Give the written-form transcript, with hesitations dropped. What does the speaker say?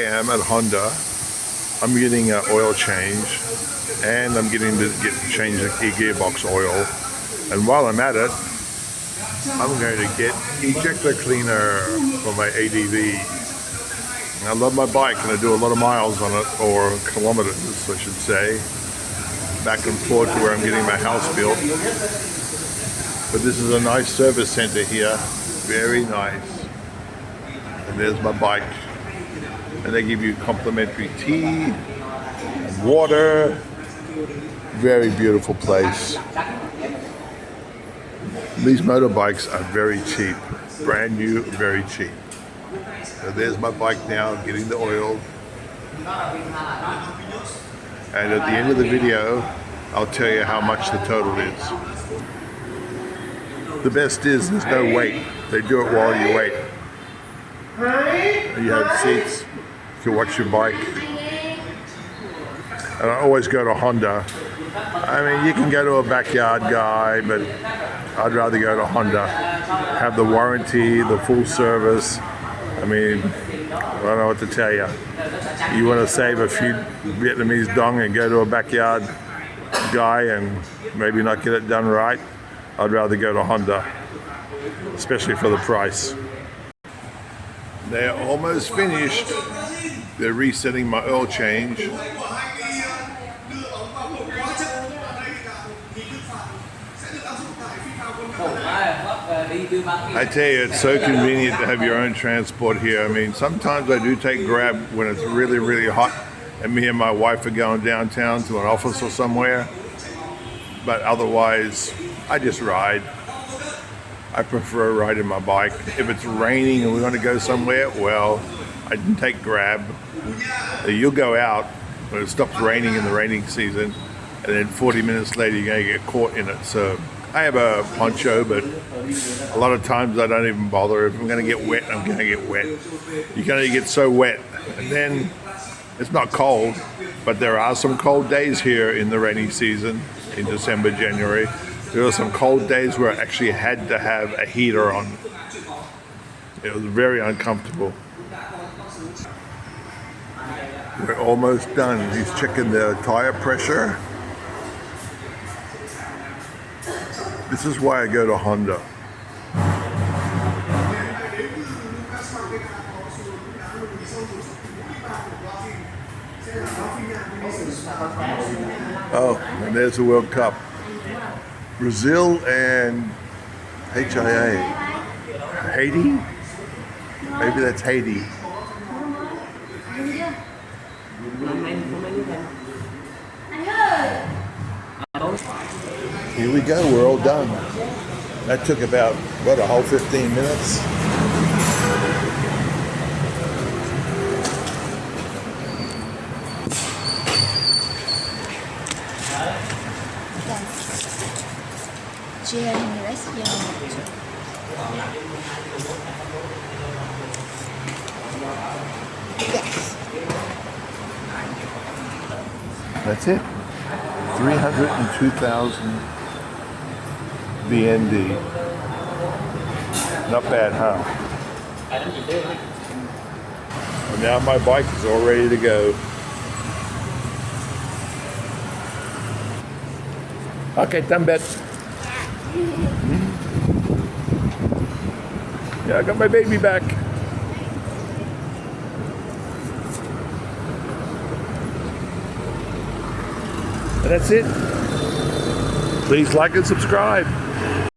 am at Honda. I'm getting an oil change, and I'm getting to change the gearbox oil. And while I'm at it, I'm going to get ejector cleaner for my ADV. I love my bike and I do a lot of miles on it, or kilometers I should say, back and forth to where I'm getting my house built. But this is a nice service center here, very nice. And there's my bike. And they give you complimentary tea and water. Very beautiful place. These motorbikes are very cheap, brand new, very cheap. So there's my bike now, getting the oil. And at the end of the video, I'll tell you how much the total is. The best is there's no wait. They do it while you wait. You have seats, you can watch your bike. And I always go to Honda. I mean, you can go to a backyard guy, but I'd rather go to Honda. Have the warranty, the full service. I mean, I don't know what to tell you. You want to save a few Vietnamese dong and go to a backyard guy and maybe not get it done right, I'd rather go to Honda, especially for the price. They're almost finished. They're resetting my oil change. I tell you, it's so convenient to have your own transport here. I mean, sometimes I do take Grab when it's really, really hot and me and my wife are going downtown to an office or somewhere. But otherwise, I just ride. I prefer riding my bike. If it's raining and we want to go somewhere, well, I can take Grab. You'll go out when it stops raining in the raining season, and then 40 minutes later you're going to get caught in it. So I have a poncho, but a lot of times I don't even bother. If I'm going to get wet, I'm going to get wet. You're going to get so wet, and then it's not cold, but there are some cold days here in the rainy season in December, January. There were some cold days where I actually had to have a heater on. It was very uncomfortable. We're almost done. He's checking the tire pressure. This is why I go to Honda. Oh, and there's the World Cup. Brazil and HIA. Haiti? Maybe that's Haiti. Here we go, we're all done. That took about, what, a whole 15 minutes? Yes. That's it. 302,000 VND. Not bad, huh? And now my bike is all ready to go. Okay, Tambet. Yeah, I got my baby back. And that's it. Please like and subscribe.